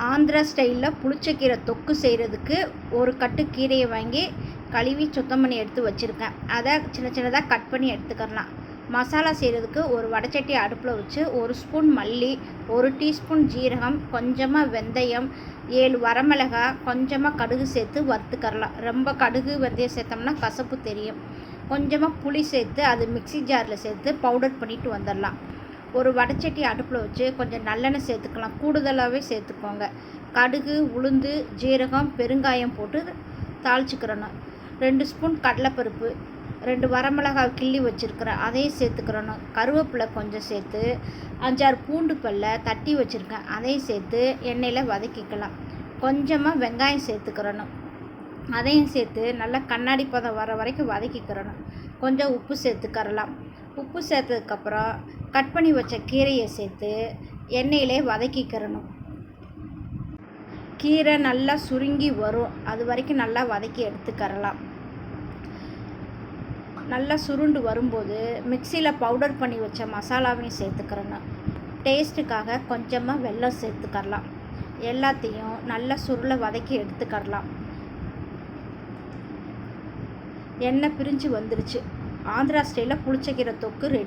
ஆந்திரா ஸ்டைலில் புளிச்சக்கீரை தொக்கு செய்கிறதுக்கு ஒரு கட்டு கீரையை வாங்கி கழுவி சுத்தம் பண்ணி எடுத்து வச்சுருக்கேன். அதை சின்ன சின்னதாக கட் பண்ணி எடுத்துக்கலாம். மசாலா செய்கிறதுக்கு ஒரு வடைச்சட்டி அடுப்பில் வச்சு 1 ஸ்பூன் மல்லி, 1 டீஸ்பூன் ஜீரகம், கொஞ்சமாக வெந்தயம், 7 வரமிளகாய், கொஞ்சமாக கடுகு சேர்த்து வறுத்துக்கரலாம். ரொம்ப கடுகு வெந்தயம் சேர்த்தோம்னா கசப்பு தெரியும். கொஞ்சமாக புளி சேர்த்து அது மிக்ஸி ஜாரில் சேர்த்து பவுடர் பண்ணிட்டு வந்துடலாம். ஒரு வடைச்சட்டி அடுப்பில் வச்சு கொஞ்சம் நல்லெண்ணெய் சேர்த்துக்கலாம். கூடுதலாகவே சேர்த்துக்கோங்க. கடுகு, உளுந்து, ஜீரகம், பெருங்காயம் போட்டு தாளிச்சுக்கிறணும். 2 ஸ்பூன் கடலைப்பருப்பு, 2 வரமிளகாய் கிள்ளி வச்சுருக்கிறேன், அதையும் சேர்த்துக்கிறணும். கருவேப்பிலை கொஞ்சம் சேர்த்து 5-6 பூண்டு பல்லை தட்டி வச்சுருக்கேன், அதையும் சேர்த்து எண்ணெயில் வதக்கிக்கலாம். கொஞ்சமாக வெங்காயம் சேர்த்துக்கிறணும், அதையும் சேர்த்து நல்லா கண்ணாடி பதம் வர வரைக்கும் வதக்கிக்கிறணும். கொஞ்சம் உப்பு சேர்த்துக்கரலாம். உப்பு சேர்த்ததுக்கப்புறம் கட் பண்ணி வச்ச கீரையை சேர்த்து எண்ணெயிலே வதக்கிக்கிறணும். கீரை நல்லா சுருங்கி வரும், அது வரைக்கும் நல்லா வதக்கி எடுத்துக்கரலாம். நல்லா சுருண்டு வரும்போது மிக்சியில் பவுடர் பண்ணி வச்ச மசாலாவையும் சேர்த்துக்கிறணும். டேஸ்ட்டுக்காக கொஞ்சமாக வெல்லம் சேர்த்துக்கரலாம். எல்லாத்தையும் நல்லா சுருளை வதக்கி எடுத்துக்கரலாம். எண்ணெய் பிரிஞ்சு வந்துருச்சு. ஆந்திரா ஸ்டைலில் புளிச்சக்கீரை தொக்கு ரெடி.